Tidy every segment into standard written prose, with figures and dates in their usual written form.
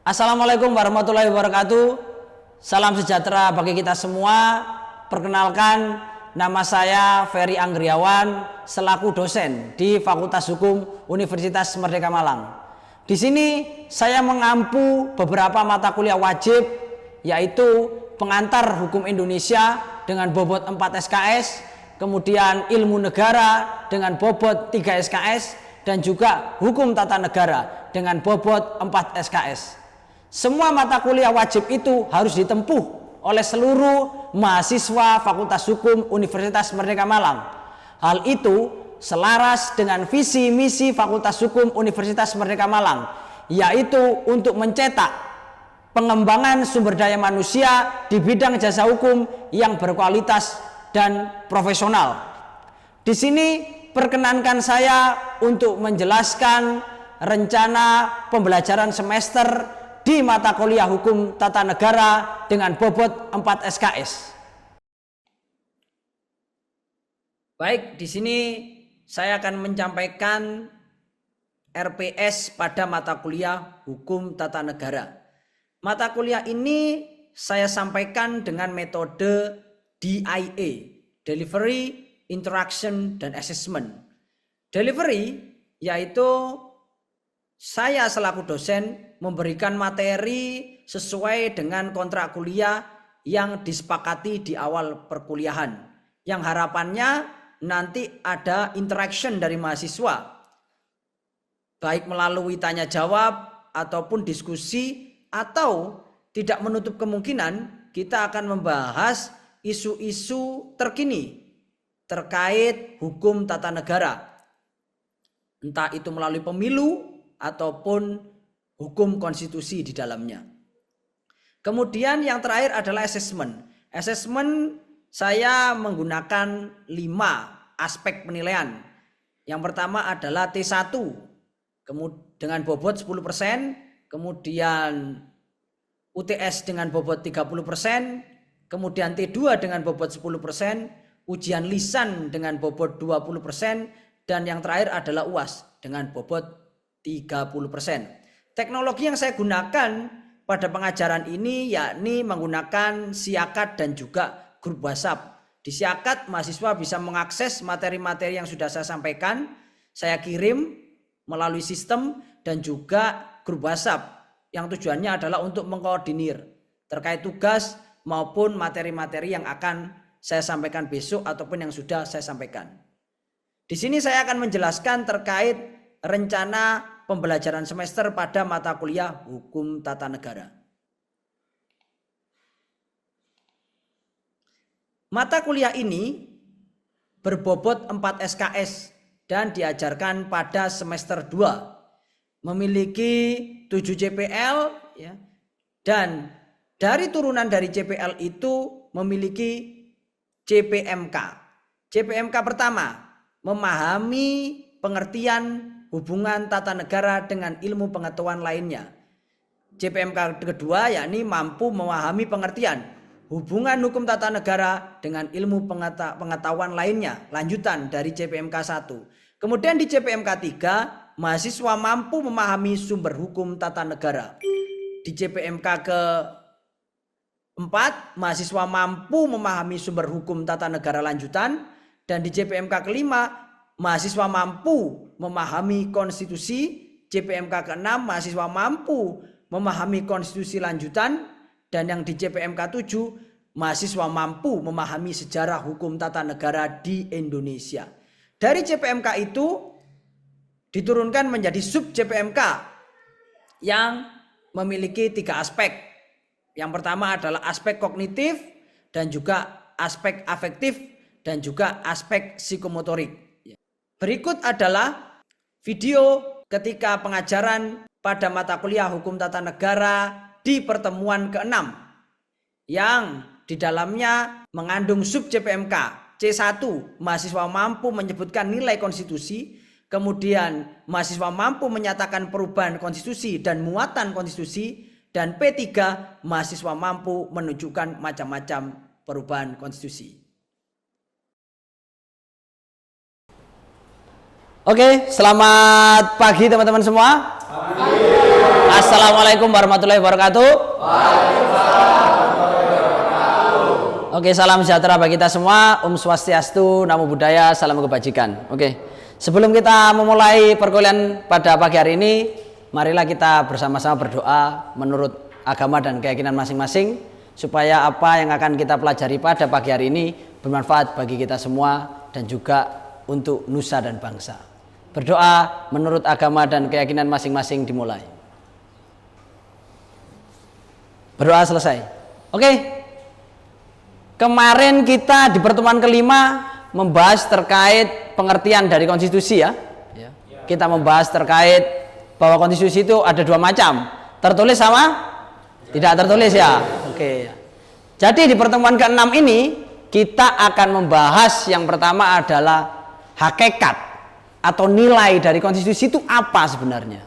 Assalamualaikum warahmatullahi wabarakatuh. Salam sejahtera bagi kita semua. Perkenalkan, nama saya Ferry Anggriawan selaku dosen di Fakultas Hukum Universitas Merdeka Malang. Di sini saya mengampu beberapa mata kuliah wajib, yaitu pengantar hukum Indonesia dengan bobot 4 SKS, kemudian ilmu negara dengan bobot 3 SKS, dan juga hukum tata negara dengan bobot 4 SKS. Semua mata kuliah wajib itu harus ditempuh oleh seluruh mahasiswa Fakultas Hukum Universitas Merdeka Malang. Hal itu selaras dengan visi misi Fakultas Hukum Universitas Merdeka Malang, yaitu untuk mencetak pengembangan sumber daya manusia di bidang jasa hukum yang berkualitas dan profesional. Di sini perkenankan saya untuk menjelaskan rencana pembelajaran semester di mata kuliah Hukum Tata Negara dengan bobot 4 SKS. Baik, di sini saya akan menyampaikan RPS pada mata kuliah Hukum Tata Negara. Mata kuliah ini saya sampaikan dengan metode DIA, Delivery, Interaction, dan Assessment. Delivery yaitu saya selaku dosen memberikan materi sesuai dengan kontrak kuliah yang disepakati di awal perkuliahan, yang harapannya nanti ada interaction dari mahasiswa, baik melalui tanya jawab ataupun diskusi, atau tidak menutup kemungkinan kita akan membahas isu-isu terkini terkait hukum tata negara, entah itu melalui pemilu ataupun hukum konstitusi di dalamnya. Kemudian yang terakhir adalah assessment. Assessment saya menggunakan 5 aspek penilaian. Yang pertama adalah T1 dengan bobot 10%, kemudian UTS dengan bobot 30%, kemudian T2 dengan bobot 10%, ujian lisan dengan bobot 20%, dan yang terakhir adalah UAS dengan bobot 30%. Teknologi yang saya gunakan pada pengajaran ini yakni menggunakan Siakat dan juga grup WhatsApp. Di Siakat mahasiswa bisa mengakses materi-materi yang sudah saya sampaikan, saya kirim melalui sistem, dan juga grup WhatsApp yang tujuannya adalah untuk mengkoordinir terkait tugas maupun materi-materi yang akan saya sampaikan besok ataupun yang sudah saya sampaikan. Di sini saya akan menjelaskan terkait rencana pembelajaran semester pada mata kuliah Hukum Tata Negara. Mata kuliah ini berbobot 4 SKS dan diajarkan pada semester 2. Memiliki 7 CPL ya, dan dari turunan dari CPL itu memiliki CPMK. CPMK pertama, memahami pengertian hubungan tata negara dengan ilmu pengetahuan lainnya. CPMK kedua yakni mampu memahami pengertian hubungan hukum tata negara dengan ilmu pengetahuan lainnya, lanjutan dari CPMK 1. Kemudian di CPMK 3, mahasiswa mampu memahami sumber hukum tata negara. Di CPMK ke-4, mahasiswa mampu memahami sumber hukum tata negara lanjutan, dan di CPMK ke-5, mahasiswa mampu memahami konstitusi. CPMK ke-6, mahasiswa mampu memahami konstitusi lanjutan, dan yang di CPMK 7, mahasiswa mampu memahami sejarah hukum tata negara di Indonesia. Dari CPMK itu diturunkan menjadi sub CPMK yang memiliki 3 aspek. Yang pertama adalah aspek kognitif, dan juga aspek afektif, dan juga aspek psikomotorik. Berikut adalah video ketika pengajaran pada mata kuliah Hukum Tata Negara di pertemuan ke-6 yang di dalamnya mengandung sub CPMK. C1, mahasiswa mampu menyebutkan nilai konstitusi, kemudian mahasiswa mampu menyatakan perubahan konstitusi dan muatan konstitusi, dan P3, mahasiswa mampu menunjukkan macam-macam perubahan konstitusi. Oke, selamat pagi teman-teman semua. Pagi. Assalamualaikum warahmatullahi wabarakatuh. Oke, salam sejahtera bagi kita semua. Om Swastiastu, Namo Buddhaya, salam kebajikan. Oke, sebelum kita memulai perkuliahan pada pagi hari ini, marilah kita bersama-sama berdoa menurut agama dan keyakinan masing-masing, supaya apa yang akan kita pelajari pada pagi hari ini bermanfaat bagi kita semua dan juga untuk nusa dan bangsa. Berdoa menurut agama dan keyakinan masing-masing dimulai. Berdoa selesai. Oke. Kemarin kita di pertemuan kelima membahas terkait pengertian dari konstitusi ya. Kita membahas terkait bahwa konstitusi itu ada dua macam, tertulis sama tidak tertulis ya. Oke. Jadi di pertemuan ke-6 ini kita akan membahas yang pertama adalah hakikat atau nilai dari konstitusi itu apa sebenarnya.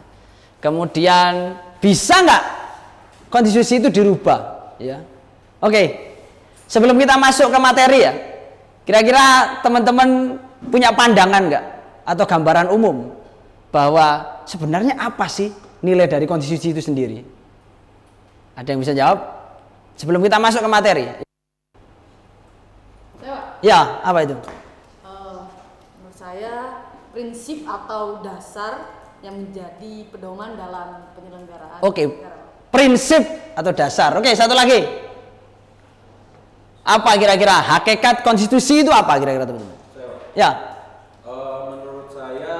Kemudian bisa nggak konstitusi itu dirubah ya. Oke. Sebelum kita masuk ke materi ya, kira-kira teman-teman punya pandangan nggak atau gambaran umum bahwa sebenarnya apa sih nilai dari konstitusi itu sendiri? Ada yang bisa jawab? Sebelum kita masuk ke materi. Ya, apa itu? Menurut saya prinsip atau dasar yang menjadi pedoman dalam penyelenggaraan. Oke, prinsip atau dasar. Oke, satu lagi. Apa kira-kira hakikat konstitusi itu apa kira-kira teman-teman? Ya. Menurut saya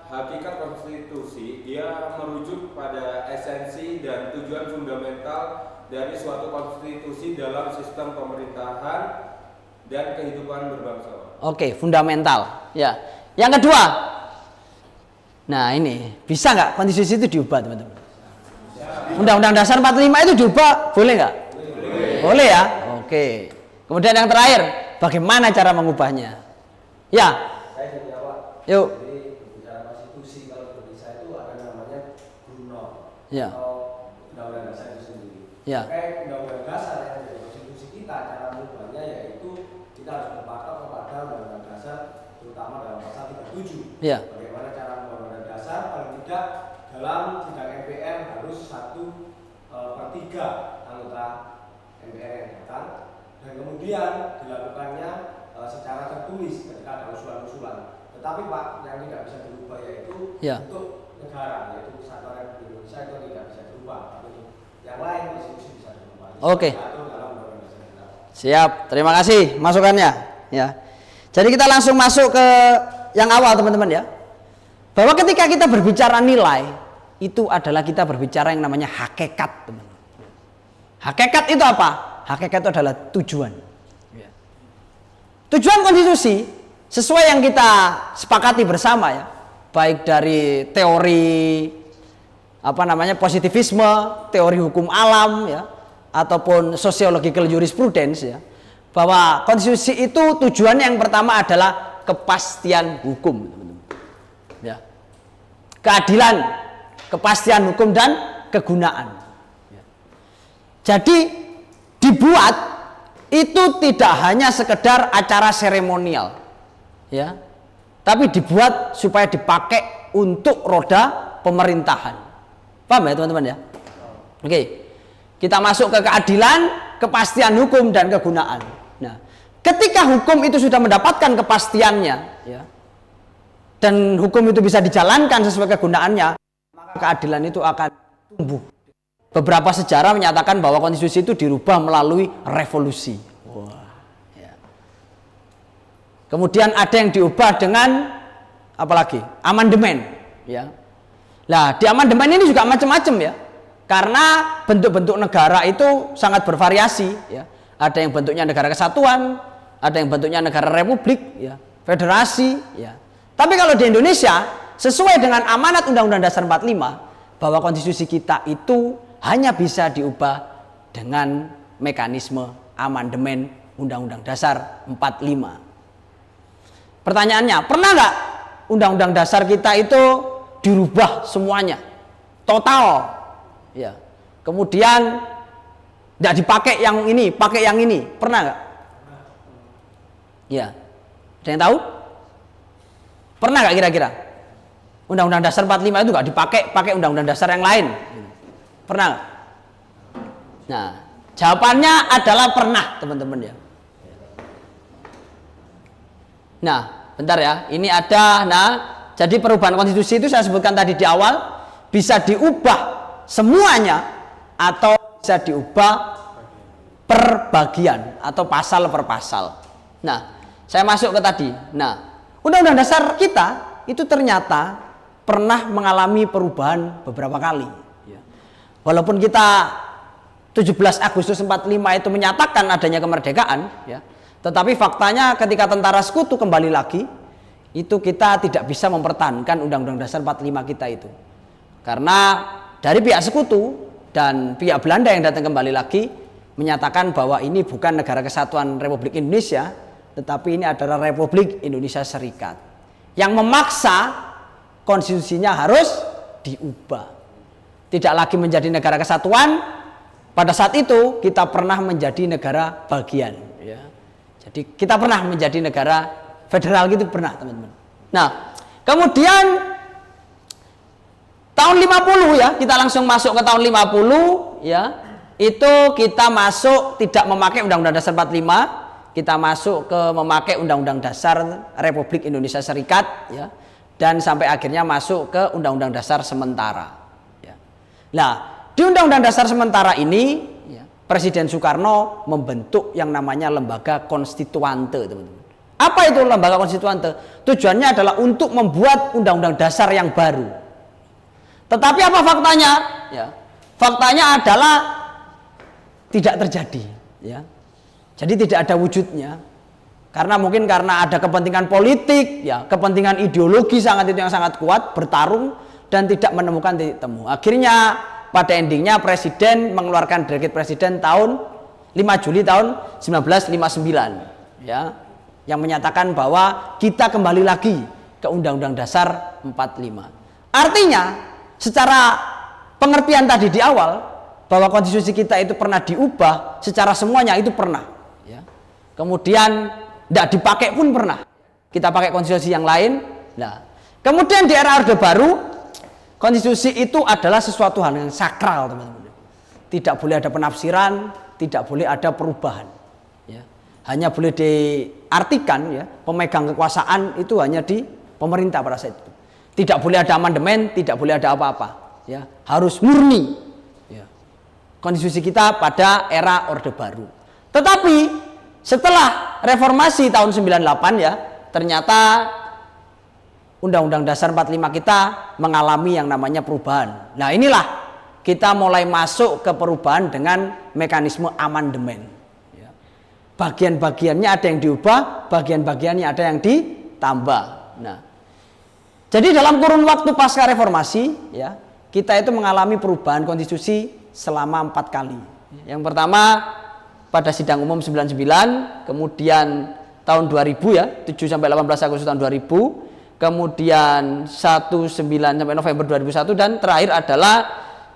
hakikat konstitusi dia merujuk pada esensi dan tujuan fundamental dari suatu konstitusi dalam sistem pemerintahan dan kehidupan berbangsa. Oke, fundamental. Ya. Yang kedua. Nah, ini bisa nggak konstitusi itu diubah teman-teman? Undang-Undang Dasar 45 itu diubah, boleh nggak? Boleh ya. Oke. Kemudian yang terakhir, bagaimana cara mengubahnya? Ya. Saya jadi awak. Yuk. Jadi bicara konstitusi kalau di Indonesia itu ada namanya Bruno. Ya. Atau undang-undang dasar itu sendiri. Ya. Kayak undang-undang dasar yang menjadi konstitusi kita, cara mengubahnya yaitu kita harus berpatok kepada undang-undang dasar, terutama dalam pasal 37. Ya. Bagaimana cara mengubah undang-undang dasar? Paling tidak dalam sidang MPR harus 1/3 anggota MPR yang datang. Dan kemudian dilakukannya secara tertulis ketika ada usulan-usulan. Tetapi Pak, yang tidak bisa dirubah yaitu untuk negara, yaitu Kesatuan Republik Indonesia itu tidak bisa dirubah. Tapi yang lain konstitusi bisa dirubah. Oke. Dalam undang-undang dasar kita. Siap, terima kasih masukannya. Ya. Jadi kita langsung masuk ke yang awal teman-teman ya. Bahwa ketika kita berbicara nilai, itu adalah kita berbicara yang namanya hakikat teman-teman. Hakikat itu apa? Hakikat itu adalah tujuan. Tujuan konstitusi sesuai yang kita sepakati bersama ya, baik dari teori positivisme, teori hukum alam ya, ataupun sociological jurisprudence ya, bahwa konstitusi itu tujuannya yang pertama adalah kepastian hukum, teman-teman. Ya. Keadilan, kepastian hukum dan kegunaan. Ya. Jadi dibuat itu tidak hanya sekedar acara seremonial ya, tapi dibuat supaya dipakai untuk roda pemerintahan. Paham ya teman-teman ya? Oke, kita masuk ke keadilan, kepastian hukum dan kegunaan. Nah, ketika hukum itu sudah mendapatkan kepastiannya ya, dan hukum itu bisa dijalankan sesuai kegunaannya, maka keadilan itu akan tumbuh. Beberapa sejarah menyatakan bahwa konstitusi itu dirubah melalui revolusi. Wah, ya. Kemudian ada yang diubah dengan apalagi amandemen. Ya. Nah, di amandemen ini juga macam-macam ya. Karena bentuk-bentuk negara itu sangat bervariasi. Ya. Ada yang bentuknya negara kesatuan, ada yang bentuknya negara republik, ya, federasi. Ya. Tapi kalau di Indonesia, sesuai dengan amanat Undang-Undang Dasar 45, bahwa konstitusi kita itu hanya bisa diubah dengan mekanisme amandemen Undang-Undang Dasar 45. Pertanyaannya, pernah nggak Undang-Undang Dasar kita itu dirubah semuanya, total? Ya. Kemudian nggak dipakai yang ini, pakai yang ini, pernah nggak? Ya, ada yang tahu? Pernah nggak kira-kira? Undang-Undang Dasar 45 itu nggak dipakai, pakai Undang-Undang Dasar yang lain. Pernah nggak? Nah, jawabannya adalah pernah, teman-teman ya. Nah, bentar ya. Ini ada, jadi perubahan konstitusi itu saya sebutkan tadi di awal, bisa diubah semuanya atau bisa diubah per bagian atau pasal per pasal. Nah, saya masuk ke tadi. Nah, Undang-Undang Dasar kita itu ternyata pernah mengalami perubahan beberapa kali. Walaupun kita 17 Agustus 45 itu menyatakan adanya kemerdekaan, tetapi faktanya ketika tentara sekutu kembali lagi, itu kita tidak bisa mempertahankan Undang-Undang Dasar 45 kita itu. Karena dari pihak sekutu dan pihak Belanda yang datang kembali lagi menyatakan bahwa ini bukan negara kesatuan Republik Indonesia, tetapi ini adalah Republik Indonesia Serikat, yang memaksa konstitusinya harus diubah. Tidak lagi menjadi negara kesatuan. Pada saat itu kita pernah menjadi negara bagian, jadi kita pernah menjadi negara federal gitu, pernah, teman-teman. Nah, kemudian tahun 50 ya, kita langsung masuk ke tahun 50 ya. Itu kita masuk tidak memakai Undang-Undang Dasar 45, kita masuk ke memakai Undang-Undang Dasar Republik Indonesia Serikat ya, dan sampai akhirnya masuk ke Undang-Undang Dasar sementara ya. Nah, di Undang-Undang Dasar sementara ini ya, Presiden Soekarno membentuk yang namanya lembaga konstituante, teman-teman. Apa itu lembaga konstituante? Tujuannya adalah untuk membuat Undang-Undang Dasar yang baru. Tetapi apa faktanya? Ya, faktanya adalah tidak terjadi ya. Jadi tidak ada wujudnya. Karena mungkin karena ada kepentingan politik ya, kepentingan ideologi yang sangat kuat bertarung dan tidak menemukan titik temu. Akhirnya pada endingnya Presiden mengeluarkan dekret Presiden tahun 5 Juli tahun 1959 ya, yang menyatakan bahwa kita kembali lagi ke Undang-Undang Dasar 45. Artinya secara pengertian tadi di awal bahwa konstitusi kita itu pernah diubah secara semuanya, itu pernah ya. Kemudian tidak dipakai pun pernah, kita pakai konstitusi yang lain. Nah, kemudian di era Orde Baru, konstitusi itu adalah sesuatu hal yang sakral, teman-teman. Tidak boleh ada penafsiran, tidak boleh ada perubahan ya. Hanya boleh diartikan ya, pemegang kekuasaan itu hanya di pemerintah pada saat itu. Tidak boleh ada amandemen, tidak boleh ada apa-apa ya. Harus murni ya, konstitusi kita pada era Orde Baru. Tetapi setelah reformasi tahun 98 ya, ternyata Undang-Undang Dasar 45 kita mengalami yang namanya perubahan. Nah, inilah kita mulai masuk ke perubahan dengan mekanisme amandemen ya. Bagian-bagiannya ada yang diubah, bagian-bagiannya ada yang ditambah. Nah, jadi dalam kurun waktu pasca reformasi ya, kita itu mengalami perubahan konstitusi selama 4 kali. Yang pertama pada sidang umum 99, kemudian tahun 2000 ya, 7 sampai 18 Agustus tahun 2000, kemudian 19 sampai November 2001, dan terakhir adalah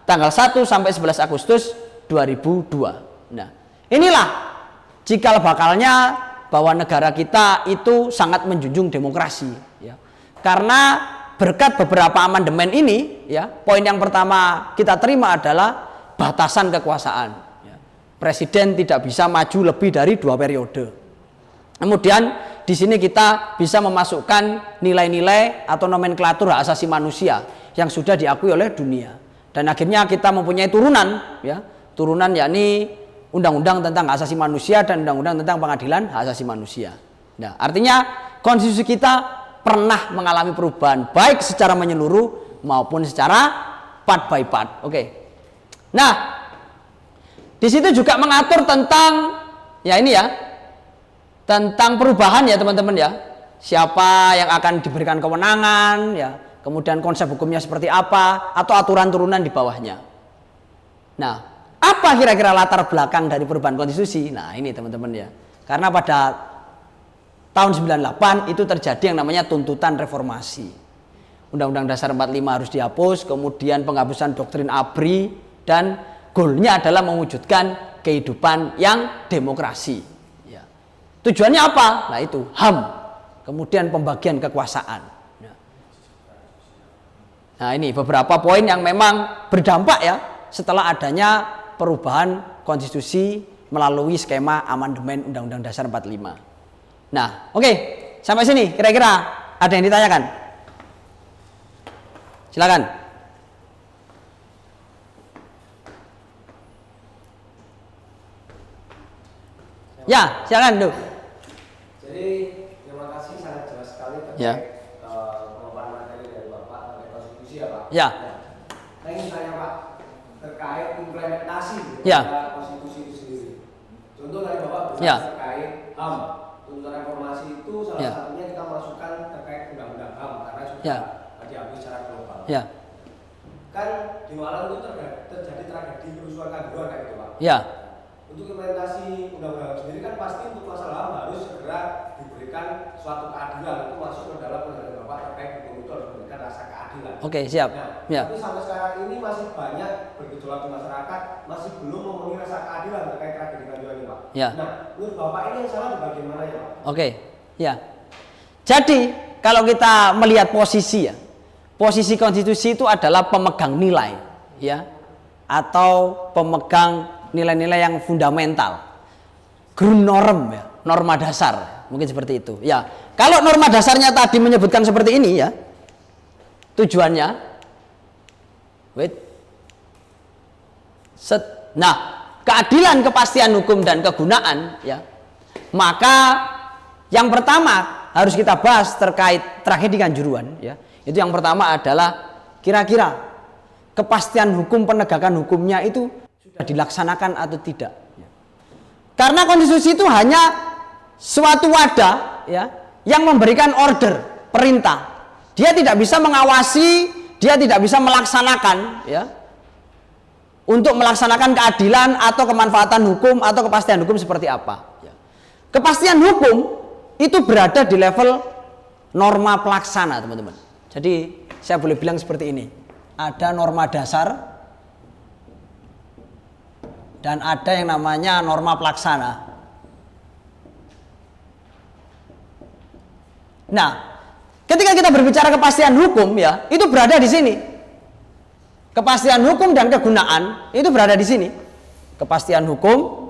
tanggal 1 sampai 11 Agustus 2002. Nah, inilah cikal bakalnya bahwa negara kita itu sangat menjunjung demokrasi ya. Karena berkat beberapa amandemen ini ya, poin yang pertama kita terima adalah batasan kekuasaan. Presiden tidak bisa maju lebih dari 2 periode. Kemudian di sini kita bisa memasukkan nilai-nilai atau nomenklatur hak asasi manusia yang sudah diakui oleh dunia. Dan akhirnya kita mempunyai turunan ya, turunan yakni undang-undang tentang hak asasi manusia dan undang-undang tentang pengadilan hak asasi manusia. Nah, artinya konstitusi kita pernah mengalami perubahan baik secara menyeluruh maupun secara part by part. Oke. Nah, di situ juga mengatur tentang ya ini ya, tentang perubahan ya teman-teman ya. Siapa yang akan diberikan kewenangan ya, kemudian konsep hukumnya seperti apa, atau aturan turunan di bawahnya. Nah, apa kira-kira latar belakang dari perubahan konstitusi? Nah, ini teman-teman ya. Karena pada tahun 98 itu terjadi yang namanya tuntutan reformasi. Undang-Undang Dasar 45 harus dihapus, kemudian penghapusan doktrin ABRI, dan goalnya adalah mewujudkan kehidupan yang demokrasi ya. Tujuannya apa? Nah, itu HAM, kemudian pembagian kekuasaan ya. Nah, ini beberapa poin yang memang berdampak ya setelah adanya perubahan konstitusi melalui skema amandemen Undang-Undang Dasar 45. Nah, oke, sampai sini kira-kira ada yang ditanyakan? Silakan. Ya, silakan, Du. Jadi terima kasih, sangat jelas sekali terkait Ya. pemaparan materi dari Bapak terkait konstitusi ya Pak. Ya. Saya ingin tanya Pak terkait implementasi Ya. dari konstitusi itu sendiri. Contoh dari Bapak Ya. terkait HAM, tuntutan reformasi itu salah Ya. satunya kita masukkan terkait undang-undang HAM karena sudah Ya. diakui secara global. Ya. Kan di Malang itu terjadi tragedi kerusuhan Kanjuruhan kayak gitu Pak. Ya. Untuk implementasi undang-undang sendiri kan pasti untuk masalah HAM harus segera diberikan suatu keadilan, itu masuk ke dalam undang-undang Bapak terkait hukum itu harus memberikan rasa keadilan. Oke, siap. Nah, Ya. tapi sampai sekarang ini masih banyak bergejolak di masyarakat, masih belum memenuhi rasa keadilan terkait tragedi Kanjuruhan ini Pak. Ya. Nah, menurut Bapak ini yang salah di bagian mana ya Pak? Oke. Ya. Jadi, kalau kita melihat posisi ya, posisi konstitusi itu adalah pemegang nilai, ya, atau pemegang nilai-nilai yang fundamental, grundnorm, ya, norma dasar, mungkin seperti itu. Ya, kalau norma dasarnya tadi menyebutkan seperti ini, ya, tujuannya, nah, keadilan, kepastian hukum dan kegunaan, ya, maka yang pertama harus kita bahas terkait tragedi Kanjuruhan, ya. Itu yang pertama adalah kira-kira kepastian hukum, penegakan hukumnya itu sudah dilaksanakan atau tidak. Ya. Karena konstitusi itu hanya suatu wadah, ya, yang memberikan order, perintah. Dia tidak bisa mengawasi, dia tidak bisa melaksanakan, ya, untuk melaksanakan keadilan atau kemanfaatan hukum atau kepastian hukum seperti apa. Ya. Kepastian hukum itu berada di level norma pelaksana, teman-teman. Jadi saya boleh bilang seperti ini, ada norma dasar dan ada yang namanya norma pelaksana. Nah, ketika kita berbicara kepastian hukum, ya, itu berada di sini. Kepastian hukum dan kegunaan itu berada di sini. Kepastian hukum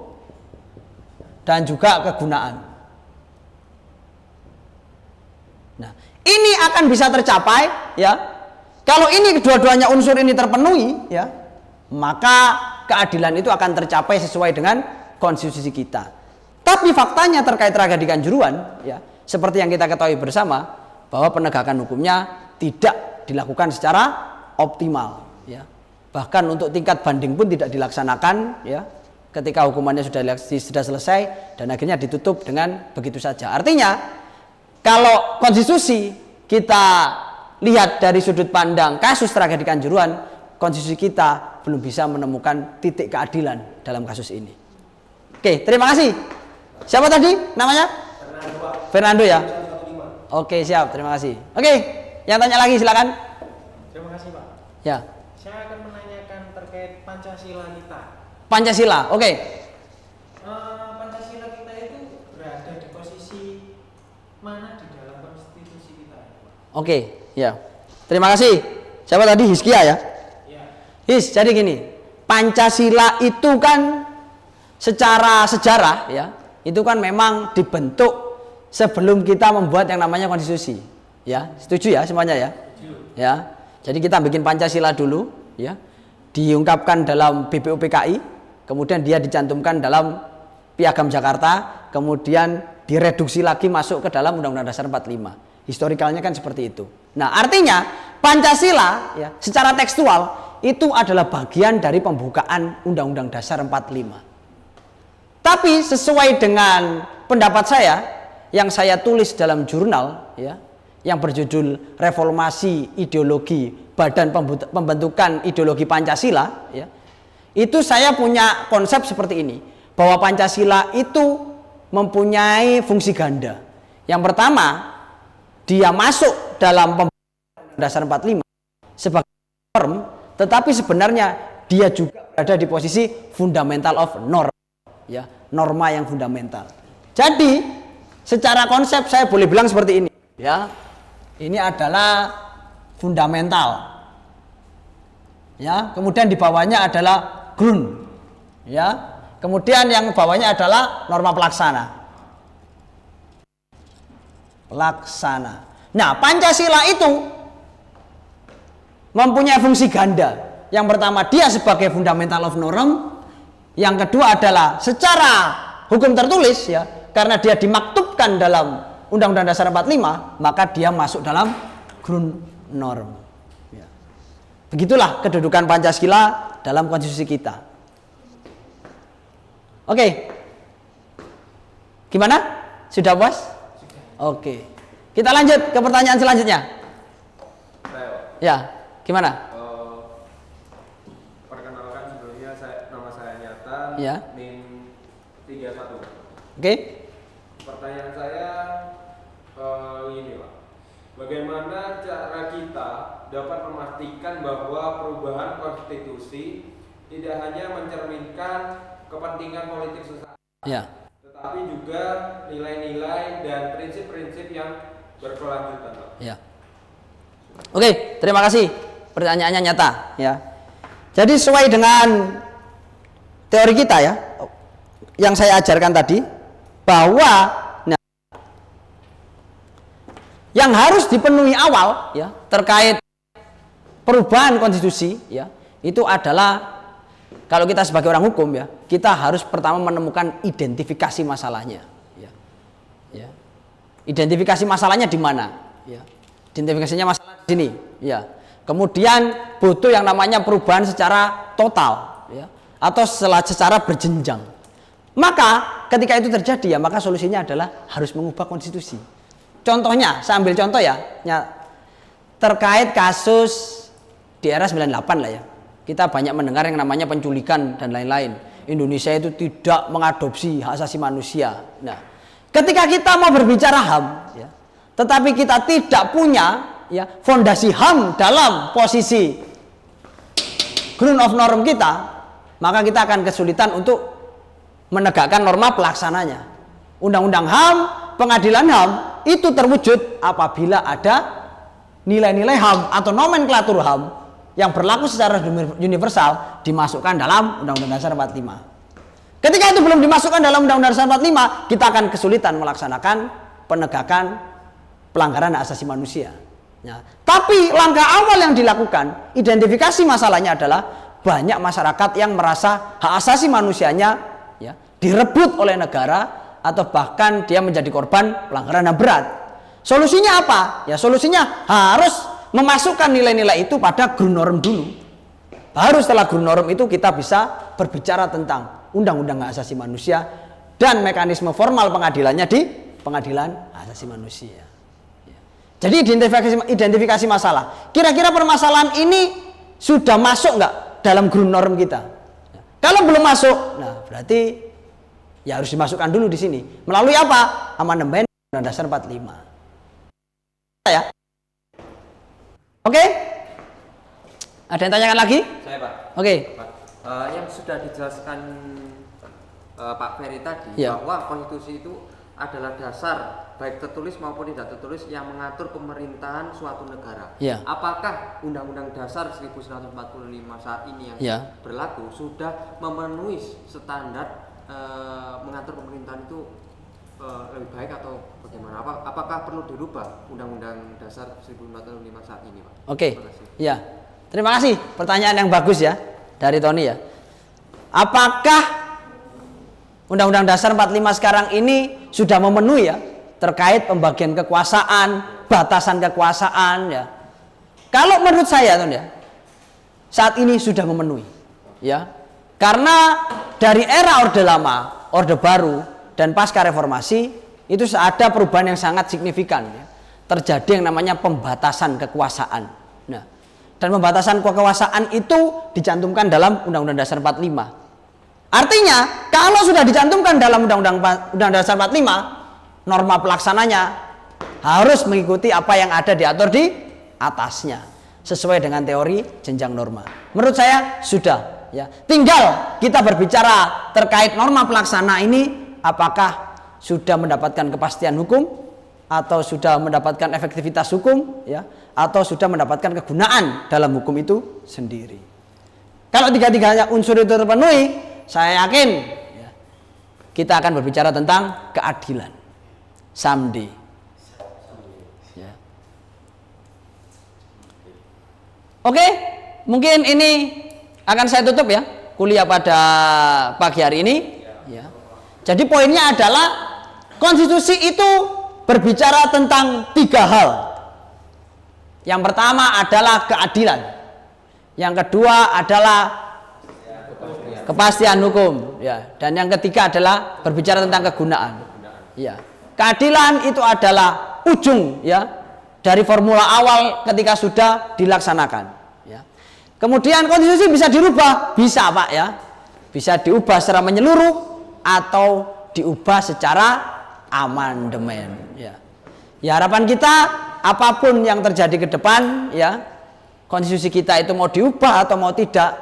dan juga kegunaan. Nah, ini akan bisa tercapai, ya, kalau ini kedua-duanya unsur ini terpenuhi, ya, maka keadilan itu akan tercapai sesuai dengan konstitusi kita. Tapi faktanya terkait tragedi Kanjuruhan, ya, seperti yang kita ketahui bersama, bahwa penegakan hukumnya tidak dilakukan secara optimal, ya. Bahkan untuk tingkat banding pun tidak dilaksanakan, ya, ketika hukumannya sudah selesai dan akhirnya ditutup dengan begitu saja. Artinya kalau konstitusi kita lihat dari sudut pandang kasus tragedi Kanjuruhan, konstitusi kita belum bisa menemukan titik keadilan dalam kasus ini. Oke, terima kasih. Siapa tadi namanya? Fernando, ya. Oke, siap, terima kasih. Oke, yang tanya lagi silakan. Terima kasih Pak. Ya. Saya akan menanyakan terkait Pancasila kita. Pancasila, oke. Pancasila kita itu berada di posisi mana di dalam konstitusi kita? Oke, ya. Terima kasih. Siapa tadi? Hizkia, ya? Ya. His, jadi gini, Pancasila itu kan secara sejarah, ya, itu kan memang dibentuk sebelum kita membuat yang namanya konstitusi, ya. Setuju ya semuanya, ya? Setuju. Ya. Jadi kita bikin Pancasila dulu, ya. Diungkapkan dalam BPUPKI, kemudian dia dicantumkan dalam Piagam Jakarta, kemudian direduksi lagi masuk ke dalam Undang-Undang Dasar 45. Historikalnya kan seperti itu. Nah, artinya Pancasila, ya, secara tekstual itu adalah bagian dari pembukaan Undang-Undang Dasar 45. Tapi sesuai dengan pendapat saya yang saya tulis dalam jurnal, ya, yang berjudul Reformasi Ideologi Badan Pembentukan Ideologi Pancasila, ya, itu saya punya konsep seperti ini, bahwa Pancasila itu mempunyai fungsi ganda. Yang pertama, dia masuk dalam Pembentukan Dasar 45 sebagai norm, tetapi sebenarnya dia juga berada di posisi fundamental of norm, ya, norma yang fundamental. Jadi secara konsep saya boleh bilang seperti ini, ya, ini adalah fundamental, ya. Kemudian di bawahnya adalah grun, ya. Kemudian yang bawahnya adalah norma pelaksana. Nah, Pancasila itu mempunyai fungsi ganda. Yang pertama, dia sebagai fundamental of norm. Yang kedua adalah secara hukum tertulis, ya, karena dia dimaktubkan dalam Undang-Undang Dasar 45, maka dia masuk dalam Grundnorm. Ya. Begitulah kedudukan Pancasila dalam konstitusi kita. Oke, gimana? Sudah puas? Oke, kita lanjut ke pertanyaan selanjutnya. Ya, gimana? Perkenalkan, sebelumnya nama saya Nyata, Ya. NIM 31. Oke. Pertanyaan saya ini Pak, bagaimana cara kita dapat memastikan bahwa perubahan konstitusi tidak hanya mencerminkan kepentingan politik sesaat, Ya. tetapi juga nilai-nilai dan prinsip-prinsip yang berkelanjutan Pak? Ya. Oke, terima kasih. Pertanyaannya nyata, ya. Jadi sesuai dengan teori kita, ya, yang saya ajarkan tadi, bahwa yang harus dipenuhi awal, ya, terkait perubahan konstitusi, ya, itu adalah kalau kita sebagai orang hukum, ya, kita harus pertama menemukan identifikasi masalahnya, ya. Ya. Identifikasi masalahnya di mana, ya. Identifikasinya masalah di sini, ya. Kemudian butuh yang namanya perubahan secara total, ya, atau secara berjenjang. Maka ketika itu terjadi, ya, maka solusinya adalah harus mengubah konstitusi. Contohnya, saya ambil contoh, ya, terkait kasus di era 98 lah, ya. Kita banyak mendengar yang namanya penculikan dan lain-lain. Indonesia itu tidak mengadopsi hak asasi manusia. Nah, ketika kita mau berbicara HAM, ya, tetapi kita tidak punya, ya, fondasi HAM dalam posisi ground of norm kita, maka kita akan kesulitan untuk menegakkan norma pelaksananya. Undang-undang HAM, pengadilan HAM itu terwujud apabila ada nilai-nilai HAM atau nomenklatur HAM yang berlaku secara universal dimasukkan dalam Undang-Undang Dasar 45. Ketika itu belum dimasukkan dalam Undang-Undang Dasar 45, kita akan kesulitan melaksanakan penegakan pelanggaran hak asasi manusia. Ya. Tapi langkah awal yang dilakukan, identifikasi masalahnya adalah banyak masyarakat yang merasa hak asasi manusianya, ya, direbut oleh negara atau bahkan dia menjadi korban pelanggaran HAM berat. Solusinya apa? Ya, solusinya harus memasukkan nilai-nilai itu pada ground norm dulu. Baru setelah ground norm itu kita bisa berbicara tentang undang-undang hak asasi manusia dan mekanisme formal pengadilannya di pengadilan hak asasi manusia. Ya. Jadi identifikasi masalah. Kira-kira permasalahan ini sudah masuk nggak dalam ground norm kita? Ya. Kalau belum masuk, nah berarti ya harus dimasukkan dulu di sini. Melalui apa? Amandemen Undang-Undang Dasar 45. Ya. Oke? Ada yang tanyakan lagi? Saya Pak. Oke. Pak, yang sudah dijelaskan Pak Ferry tadi, Ya. bahwa konstitusi itu adalah dasar baik tertulis maupun tidak tertulis yang mengatur pemerintahan suatu negara. Ya. Apakah Undang-Undang Dasar 1945 saat ini yang Ya. berlaku sudah memenuhi standar mengatur pemerintahan itu lebih baik atau bagaimana? Apakah perlu dirubah Undang-Undang Dasar 1945 saat ini, Pak? Oke. Terima kasih. Ya. Terima kasih. Pertanyaan yang bagus, ya, dari Tony, ya. Apakah Undang-Undang Dasar 45 sekarang ini sudah memenuhi, ya, terkait pembagian kekuasaan, batasan kekuasaan, ya? Kalau menurut saya, Tony, ya, saat ini sudah memenuhi, ya. Karena dari era Orde Lama, Orde Baru, dan pasca reformasi itu ada perubahan yang sangat signifikan, ya. Terjadi yang namanya pembatasan kekuasaan. Nah, dan pembatasan kekuasaan itu dicantumkan dalam Undang-Undang Dasar 45. Artinya, kalau sudah dicantumkan dalam Undang-Undang Dasar 45, norma pelaksananya harus mengikuti apa yang ada diatur di atasnya, sesuai dengan teori jenjang norma. Menurut saya sudah, ya. Tinggal kita berbicara terkait norma pelaksana ini, apakah sudah mendapatkan kepastian hukum atau sudah mendapatkan efektivitas hukum, ya, atau sudah mendapatkan kegunaan dalam hukum itu sendiri. Kalau tiga-tiganya unsur itu terpenuhi, saya yakin ya, kita akan berbicara tentang keadilan someday. Ya. Oke, mungkin ini akan saya tutup ya kuliah pada pagi hari ini. Ya. Jadi poinnya adalah konstitusi itu berbicara tentang 3 hal. Yang pertama adalah keadilan. Yang kedua adalah kepastian hukum, ya. Dan yang ketiga adalah berbicara tentang kegunaan. Ya. Keadilan itu adalah ujung ya dari formula awal ketika sudah dilaksanakan. Ya. Kemudian konstitusi bisa dirubah, bisa Pak ya, bisa diubah secara menyeluruh atau diubah secara amandemen. Ya. Ya harapan kita apapun yang terjadi ke depan ya, konstitusi kita itu mau diubah atau mau tidak,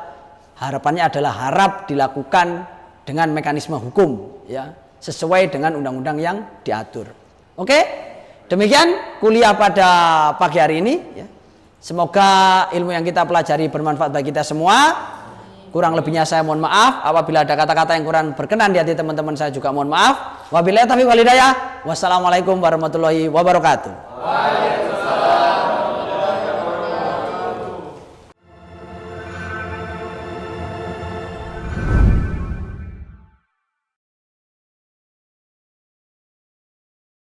harapannya adalah harap dilakukan dengan mekanisme hukum ya, sesuai dengan undang-undang yang diatur. Oke, demikian kuliah pada pagi hari ini ya. Semoga ilmu yang kita pelajari bermanfaat bagi kita semua. Kurang lebihnya saya mohon maaf. Apabila ada kata-kata yang kurang berkenan di hati teman-teman saya juga mohon maaf. Wabillahi taufiq wal hidayah. Wassalamualaikum warahmatullahi wabarakatuh.